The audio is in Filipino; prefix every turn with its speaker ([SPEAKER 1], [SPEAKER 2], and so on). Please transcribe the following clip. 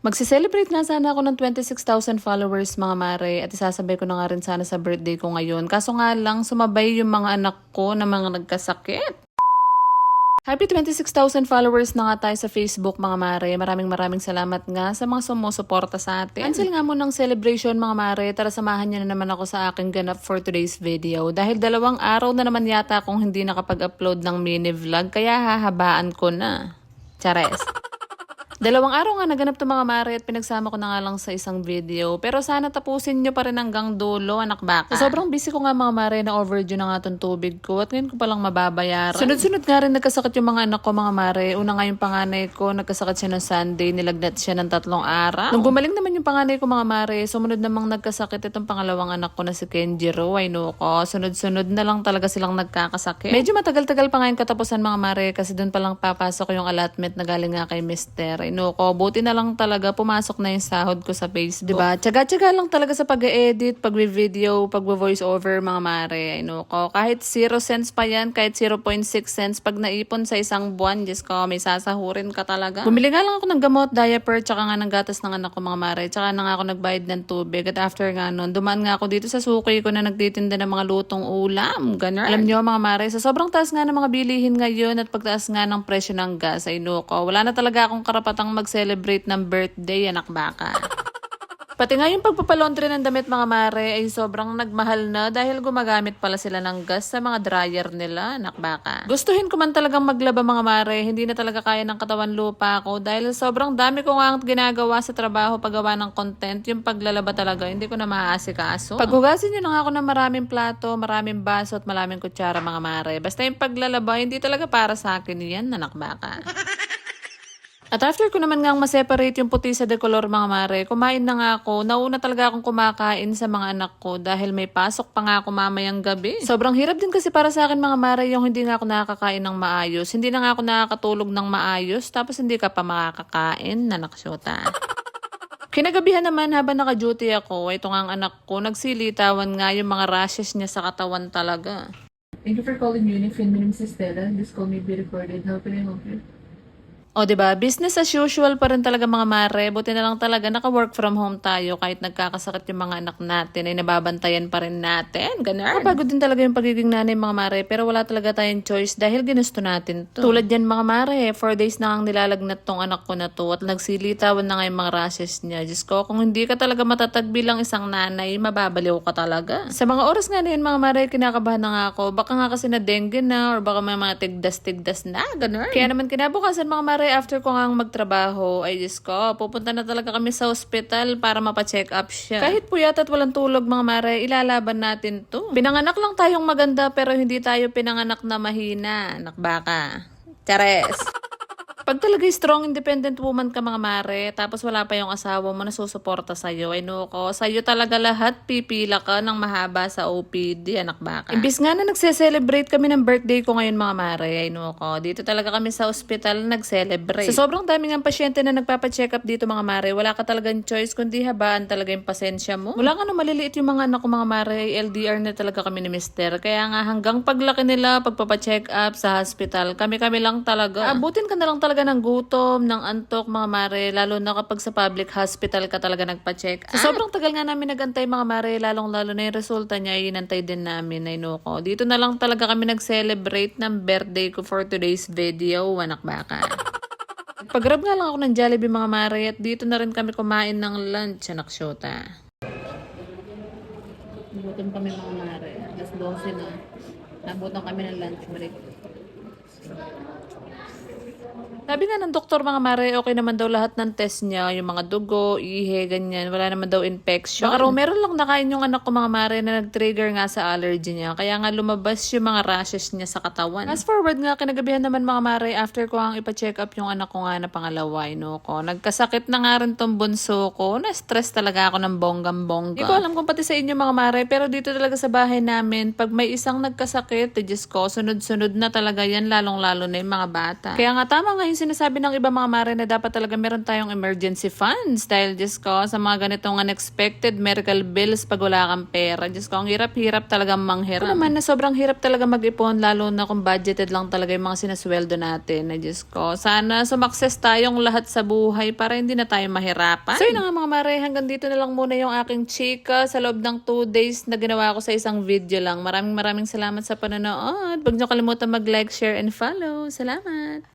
[SPEAKER 1] Magse-celebrate nga sana ako ng 26,000 followers mga mare at isasabay ko na nga rin sana sa birthday ko ngayon. Kaso nga lang sumabay yung mga anak ko na mga nagkasakit. Happy 26,000 followers na nga tayo sa Facebook mga mare. Maraming salamat nga sa mga sumusuporta sa atin. Cancel nga mo ng celebration mga mare. Tara samahan nyo na naman ako sa aking ganap for today's video. Dahil 2 araw na naman yata akong hindi nakapag-upload ng mini vlog kaya hahabaan ko na. Chares. 2 araw nga naganap to mga mare at pinagsama ko na nga lang sa isang video. Pero sana tapusin nyo pa rin hanggang dulo, anak baka. So, sobrang busy ko nga mga mare na overdue na nga tong tubig ko at ngayon ko palang mababayaran. Sunod-sunod nga rin nagkasakit yung mga anak ko mga mare. Una nga yung panganay ko, nagkasakit siya ng Sunday, nilagnat siya ng 3 araw. Nung gumaling naman yung panganay ko mga mare, sumunod namang nagkasakit itong pangalawang anak ko na si Kenjiro. Ay no ko, sunod-sunod na lang talaga silang nagkakasakit. Medyo matagal-tagal pa nga yung katapusan mga mare kasi doon palang papasok yung allotment na galing nga kay Mister. Ko, buti na lang talaga pumasok na yung sahod ko sa Facebook. Diba? Tsaga-tsaga lang talaga sa pag-edit, pag-video, pag-voice over mga mare. Ko, kahit 0 cents pa yan, kahit 0.6 cents pag naipon sa isang buwan, Diyos ko, may sasahurin ka talaga. Bumili nga lang ako ng gamot, diaper, tsaka nga ng gatas ng anak ko mga mare. Tsaka na nga ako nagbayad ng tubig. At after nga nun, dumaan nga ako dito sa suki ko na nagtitinda ng mga lutong ulam. Ganun. Alam nyo mga mare, sa sobrang taas nga ng mga bilihin ngayon at pagtaas nga ng presyo ng gas, ay ko, wala na talaga akong karapatang mag-celebrate ng birthday, anak baka. Pati nga yung pagpapalondre ng damit mga mare ay sobrang nagmahal na dahil gumagamit pala sila ng gas sa mga dryer nila, anak baka. Gustuhin ko man talagang maglaba mga mare, hindi na talaga kaya ng katawan lupa ko dahil sobrang dami ko nga ginagawa sa trabaho paggawa ng content, yung paglalaba talaga hindi ko na maaasikaso. Paghugasin nyo na nga ako ng maraming plato, maraming baso at maraming kutsara mga mare. Basta yung paglalaba hindi talaga para sa akin yan, anak baka. At after ko naman ngang ma-separate yung puti sa decolor mga mare, kumain na nga ako. Nauna talaga akong kumakain sa mga anak ko dahil may pasok pa nga ako mamayang gabi. Sobrang hirap din kasi para sa akin mga mare yung hindi nga ako nakakain ng maayos. Hindi na nga ako nakakatulog ng maayos tapos hindi ka pa makakakain, nanaksyota. Kinagabihan naman habang naka-duty ako, ito nga ang anak ko, nagsilitawan nga yung mga rashes niya sa katawan talaga.
[SPEAKER 2] Thank you for calling Unifin. My name is Estela. This call may be recorded. How can I help you?
[SPEAKER 1] O, diba? Business as usual pa rin talaga mga mare. Buti na lang talaga naka-work from home tayo kahit nagkakasakit yung mga anak natin ay nababantayan pa rin natin. Ganun. Kapagod din talaga yung pagiging nanay mga mare pero wala talaga tayong choice dahil ginusto natin to. Tulad yan mga mare, 4 days na ang nilalagnat tong anak ko na to at nagsilitawan na nga yung mga rashes niya. Diyos ko, kung hindi ka talaga matatag bilang isang nanay, mababaliw ka talaga. Sa mga oras nga na yun mga mare, kinakabahan na nga ako. Baka nga kasi na dengue na or baka may mga tigdas-tigdas na. Ganun. Kaya naman kinabukasan mga mare, after ko nga magtrabaho, ay Diyos ko, pupunta na talaga kami sa ospital para mapacheck up siya. Kahit puyat at walang tulog mga mare, ilalaban natin to. Pinanganak lang tayong maganda pero hindi tayo pinanganak na mahina, anak baka. Chares. Pag talaga strong, independent woman ka mga mare, tapos wala pa yung asawa mo na susuporta sa'yo, ay ko, sa'yo talaga lahat, pipila ka ng mahaba sa OPD, anak baka. Imbis nga na nagse-celebrate kami ng birthday ko ngayon mga mare, ay ko, dito talaga kami sa ospital nag-celebrate. Sa sobrang dami ng pasyente na nagpapacheck up dito mga mare, wala ka talagang choice kundi habaan talaga yung pasensya mo. Wala nga na maliliit yung mga anak ko mga mare, LDR na talaga kami ni Mister, kaya nga hanggang paglaki nila, pagpapacheck up sa hospital, kami-kami lang talaga. Abutin ka na lang talaga ng gutom, ng antok mga mare, lalo na kapag sa public hospital ka talaga nagpa-check. Sa sobrang tagal nga namin nagantay mga mare, lalong-lalo na yung resulta niya, inantay din namin, ay ko. Dito na lang talaga kami nag-celebrate ng birthday ko for today's video, anak baka. Pag-grab nga lang ako ng Jollibee mga mare at dito na rin kami kumain ng lunch, anak syota. Nabutan kami mga mare, alas 12 na. Nabutan kami ng lunch break. Sabi nga ng doktor mga mare, okay naman daw lahat ng test niya, yung mga dugo, ihe, ganyan, wala naman daw infection. Baka raw meron lang nakain yung anak ko mga mare na nag-trigger nga sa allergy niya, kaya nga lumabas yung mga rashes niya sa katawan. Fast forward nga, kinagabihan naman mga mare, after ko ang ipa-check up yung anak ko nga na pangalawa, ko. Nagkasakit na nga rin tong bunso ko, na-stress talaga ako ng bonggam-bongga. Hindi ko alam kung pati sa inyo mga mare, pero dito talaga sa bahay namin, pag may isang nagkasakit, Diyos ko, sunod-sunod na talaga yan, lalong-lalo na yung mga bata. Kaya nga tama nga yung sinasabi ng iba mga mare na dapat talaga meron tayong emergency funds dahil Diyos ko sa mga ganitong unexpected medical bills pag wala kang pera. Diyos ko, ang hirap-hirap talaga manghiram. Ako naman na sobrang hirap talaga mag-ipon lalo na kung budgeted lang talaga yung mga sinasweldo natin. Na Diyos ko, sana sumakses tayong lahat sa buhay para hindi na tayo mahirapan. So yun na nga mga mare, hanggang dito na lang muna yung aking chika sa loob ng 2 days na ginawa ko sa isang video lang. Maraming salamat sa panonood. Huwag niyo kalimutan mag-like, share, and follow. Salamat!